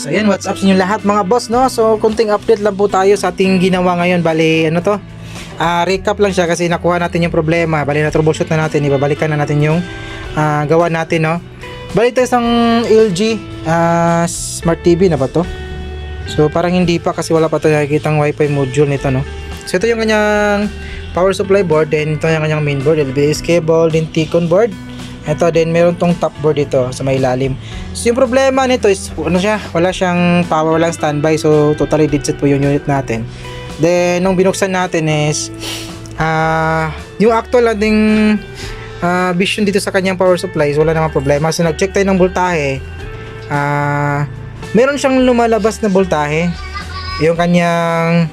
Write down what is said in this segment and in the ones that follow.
So yan, what's up sa inyo lahat mga boss, no? So kunting update lang po tayo sa ating ginawa ngayon. Bali, ano to? Recap lang siya kasi nakuha natin yung problema. Bali, na-troubleshoot na natin. Ibabalikan na natin yung gawa natin, no? Bali, ito isang LG Smart TV na ba to? So parang hindi pa kasi wala pa tayo nakikitang wifi module nito, no? So ito yung kanyang power supply board, then ito yung kanyang main board, LVDS cable, then T-con board. Ito din, meron tong top board dito sa may ilalim. So yung problema nito is ano siya, wala siyang power, walang standby. So totally dead set po yung unit natin. Then nung binuksan natin is yung actual nating vision dito sa kanyang power supply, wala namang problema. So nag-check tayo ng voltahe. Meron siyang lumalabas na voltahe. Yung kanyang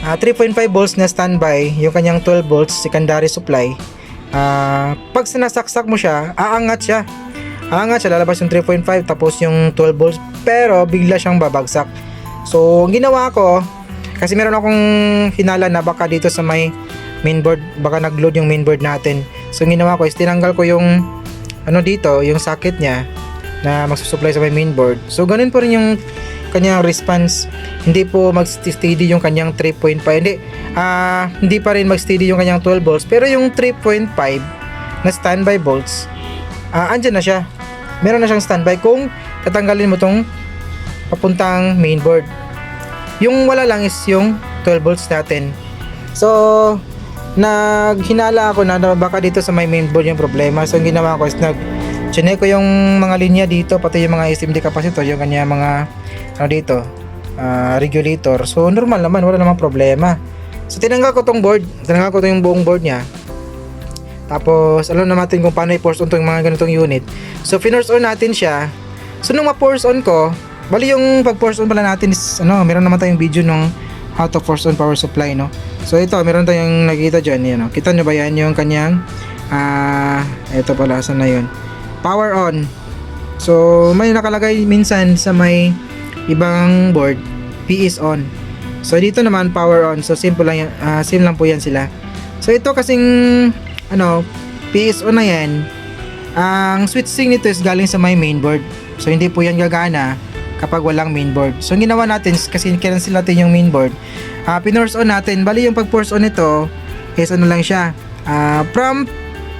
3.5 volts na standby, yung kanyang 12 volts secondary supply. Pag sinasaksak mo siya, aangat siya, lalabas yung 3.5 tapos yung 12 volts, pero bigla siyang babagsak. So ang ginawa ko, kasi meron akong hinala na baka dito sa may mainboard, baka nag-load yung mainboard natin. So ang ginawa ko is tinanggal ko yung ano dito, yung socket niya na magsusupply sa may mainboard. So ganun po rin yung kanyang response, hindi po mag-steady yung kanyang 3.5, hindi pa rin mag-steady yung kanyang 12 volts, pero yung 3.5 na standby volts, andyan na siya, meron na siyang standby kung tatanggalin mo tong papuntang mainboard. Yung wala lang is yung 12 volts natin. So naghinala ako na baka dito sa may mainboard yung problema. So ang ginawa ko is chinek ko yung mga linya dito, pati yung mga SMD capacitor, yung kanya mga dito, regulator. So normal naman, wala namang problema. So tinanggal ko tong board, tinanggal ko yung buong board niya. Tapos alam na natin kung paano i-force on tong mga ganitong unit. So finurse on natin siya. So nung ma-force on ko, bali yung pag-force on pala natin is meron naman tayong video nung how to force on power supply, no. So ito, meron tayong nakita diyan, yun, no? Kita nyo ba yan yung kanyang ito pala, saan na yun, power on. So may nakalagay minsan sa may ibang board, P is on. So dito naman power on. So simple lang yan, same lang po yan sila. So ito kasing P is on na yan, ang switching nito is galing sa my mainboard. So hindi po yan gagana kapag walang mainboard. So ang ginawa natin kasi cancel natin yung mainboard, pinurse on natin. Bali yung pag force on nito is ano lang siya, from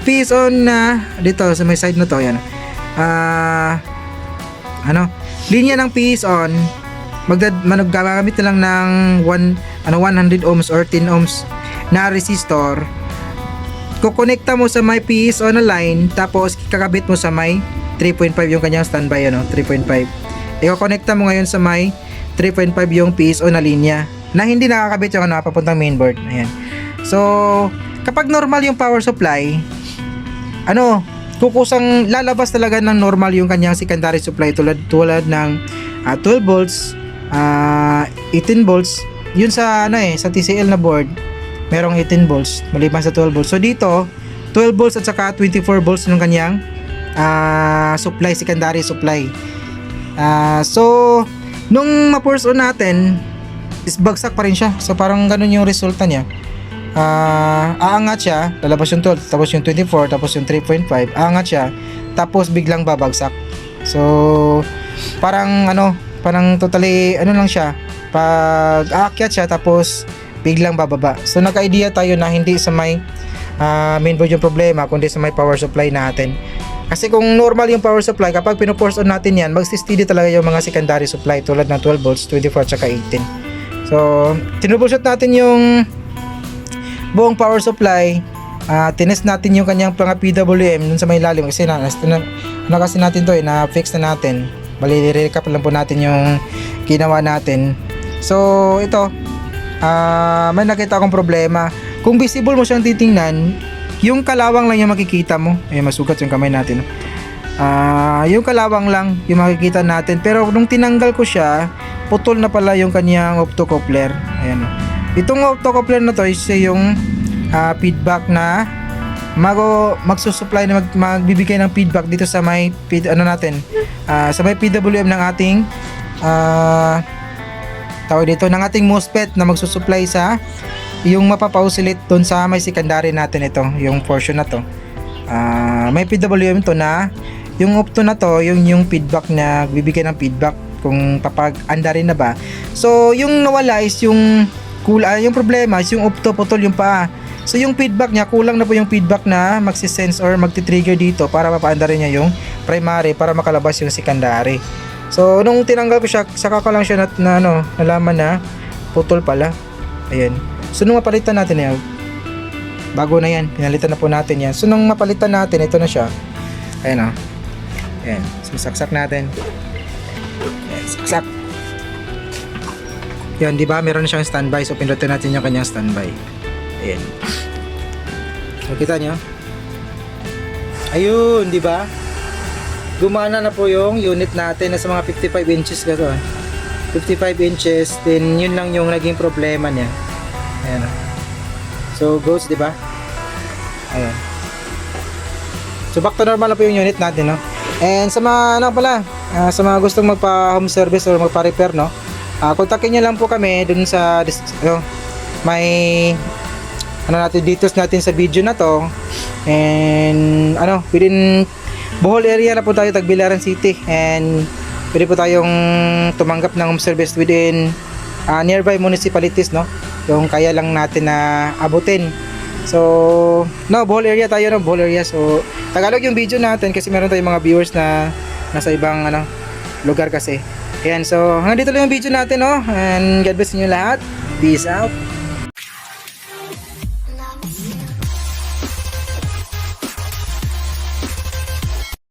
P is on na dito sa may side na to, yan, linya ng P is on, magagamit na lang ng 100 ohms or 10 ohms na resistor. Kukonekta mo sa may P is on na line, tapos kakabit mo sa may 3.5 yung kanyang standby, 3.5. Iko-connecta mo ngayon sa may 3.5 yung P is on na linya na hindi nakakabit yung papuntang mainboard. Ayan. So kapag normal yung power supply, kukusang lalabas talaga ng normal yung kanyang secondary supply, tulad ng 12 volts, 18 volts. Yun sa sa TCL na board, merong 18 volts maliban sa 12 volts. So dito 12 volts at saka 24 volts yung kanyang supply, secondary supply. So nung ma-force on natin is bagsak pa rin siya. So parang ganun yung resulta niya. Aangat siya, lalabas yung 12, tapos yung 24, tapos yung 3.5, aangat siya, tapos biglang babagsak. So parang parang totally lang siya, pag aakyat siya tapos biglang bababa. So nagka-idea tayo na hindi sa may mainboard yung problema, kundi sa may power supply natin. Kasi kung normal yung power supply, kapag pino-force on natin yan, mag-steady talaga yung mga secondary supply tulad ng 12 volts, 24 at saka 18. So tinroubleshoot natin yung buong power supply, tinest natin yung kanyang mga PWM dun sa may ilalim kasi kasi natin to na fix na natin. Bali, recap lang po natin yung ginawa natin. So ito, may nakita akong problema. Kung visible mo siyang titingnan, yung kalawang lang yung makikita mo. Masugat yung kamay natin, yung kalawang lang yung makikita natin, pero nung tinanggal ko siya, putol na pala yung kanyang optocoupler. Ayan. Itong optocoupler na to is yung feedback na magsusupply na magbibigay ng feedback dito sa may sa may PWM ng ating ng ating MOSFET na magsusupply sa yung mapapa-oscillate doon sa may secondary natin. Ito yung portion na to, may PWM to na yung opto na to, yung feedback na bibigay ng feedback kung papag-anda rin na ba. So yung nawala is yung yung problema is yung putol yung paa. So yung feedback niya, kulang na po yung feedback na magsisense or magti-trigger dito para mapaanda rin niya yung primary para makalabas yung secondary. So nung tinanggal ko siya, saka ko lang siya nalaman na putol pala. Ayan. So nung mapalitan natin yan, bago na yan, pinalitan na po natin yan. So nung mapalitan natin, ito na siya. Ayan o. Ayan. So saksak natin. Ayan, saksak. Yan, di ba? Meron na siyang standby. So pindutin natin yung kanyang standby. Ayan. So kita nyo? Ayun, di ba? Gumana na po yung unit natin na sa mga 55 inches ka to. 55 inches, then yun lang yung naging problema niya. Ayan. So goes, di ba? Ayan. So back to normal na po yung unit natin, no? And sa mga sa mga gustong magpa home service or magpa repair, no? Kontakin niyo lang po kami dun sa may natin details natin sa video na to. And within Bohol area na po tayo, Tagbilaran City, and pwede po tayong tumanggap ng home service within nearby municipalities, no? Yung kaya lang natin na abutin. So, Bohol area tayo, Bohol area. So, Tagalog yung video natin kasi meron tayong mga viewers na nasa ibang lugar kasi. Ayan, so hanggang dito lang yung video natin, no? And God bless niyo lahat. Peace out.